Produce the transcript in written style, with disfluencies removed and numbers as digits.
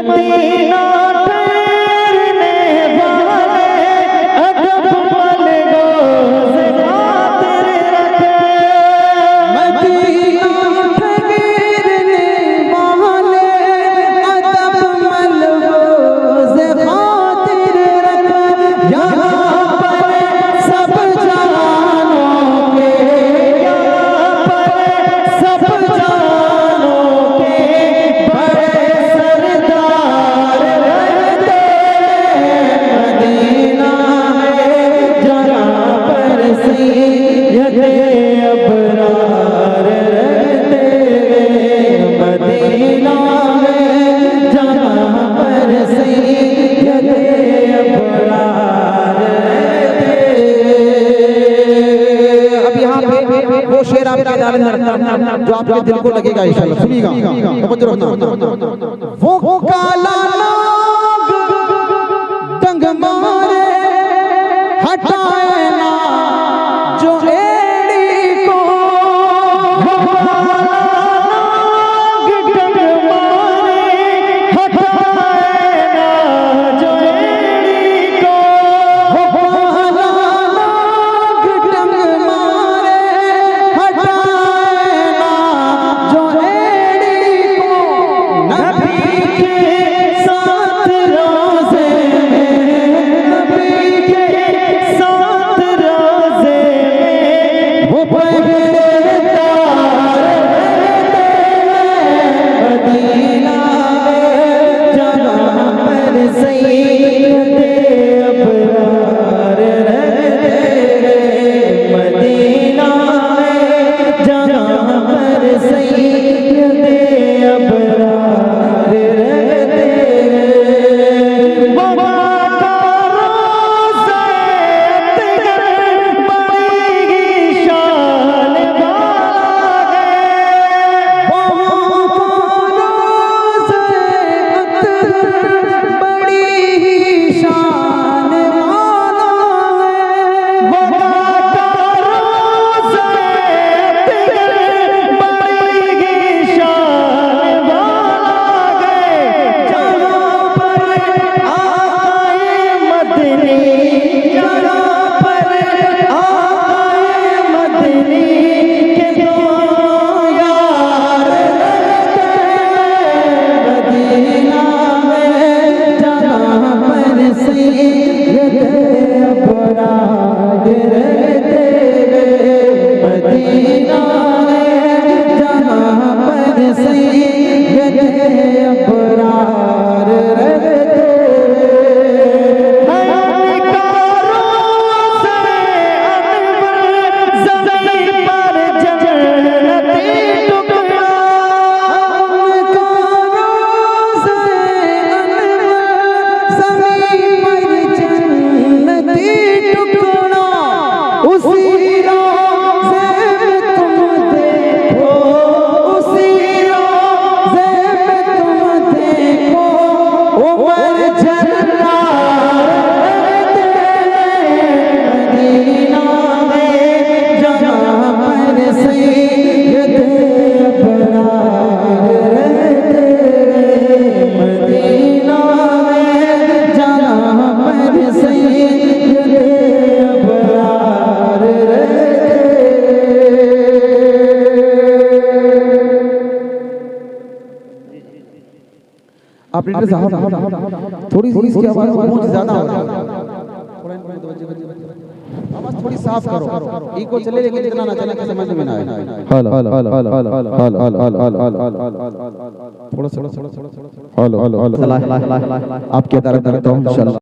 Medina ठहरने वाले अदब पल गोज़ खातिर रखे। मदीना ठहरने वाले अदब पल गोज़ खातिर रखे। यहाँ पर सब जानों के, यहाँ पर सब जानों के बड़े सरदार रहते हैं। मदीना है जहाँ पर सैयदे अबरार रहते हैं। मदीना है जहाँ पर सैयदे अबरार रहते हैं। अब यहाँ पे वो शेर आपके ख्याल में रखना जो आपके दिल को लगेगा इंशाल्लाह। सुनिएगा, तवज्जो रखना। वो काला नाग डंग मारे हटाए ना जो एड़ी को। नाग डंग मारे हटाए ना जो एड़ी को। काला नाग डंग मारे हटाए ना जो एड़ी को। नबी के साथ रोज़े में, नबी के साथ रोज़े में वो पहरेदार रहते हैं। मदीना है जहाँ पर सैयदे अबरार रहते हैं। मदीना है जहाँ पर सैयदे अबरार रहते हैं। बाबा का रोज़ा अतगर बड़ी शान वाला है। बड़ी शान वाला है। बाबा का रोज़ा अतगर बड़ी शान वाला है। जहाँ पर आए मदनी, जहाँ पर आए मदनी के दोनों यार रहते हैं। मदीना में जहाँ पर सैयदे अबरार रहते हैं। मदीना में जहाँ पर सैयदे अबरार रहते हैं। का रोज़ा अनवर ज़मीन पर जन्नती टुकड़ा। उनका रोज़ा अनवर ज़मीं पर जन्नती टुकड़ा। उसी रोज़े में तुम देखो, उसी रोज़े में तुम देखो उमर जर्रार रहते हैं। मदीना में जहाँ पर सैयदे अबरार रहते हैं। मदीना में जहाँ पर सैयदे अबरार रहते हैं। आप लीडर साहब थोड़ी सी इसकी आवाज़ बहुत ज़्यादा हो रही है। आवाज़ थोड़ी साफ करो। इको चले लेकिन इतना ना चले कि समझ में ना आए। थोड़ा सा आपकी अदालत करता हूँ इंशाल्लाह।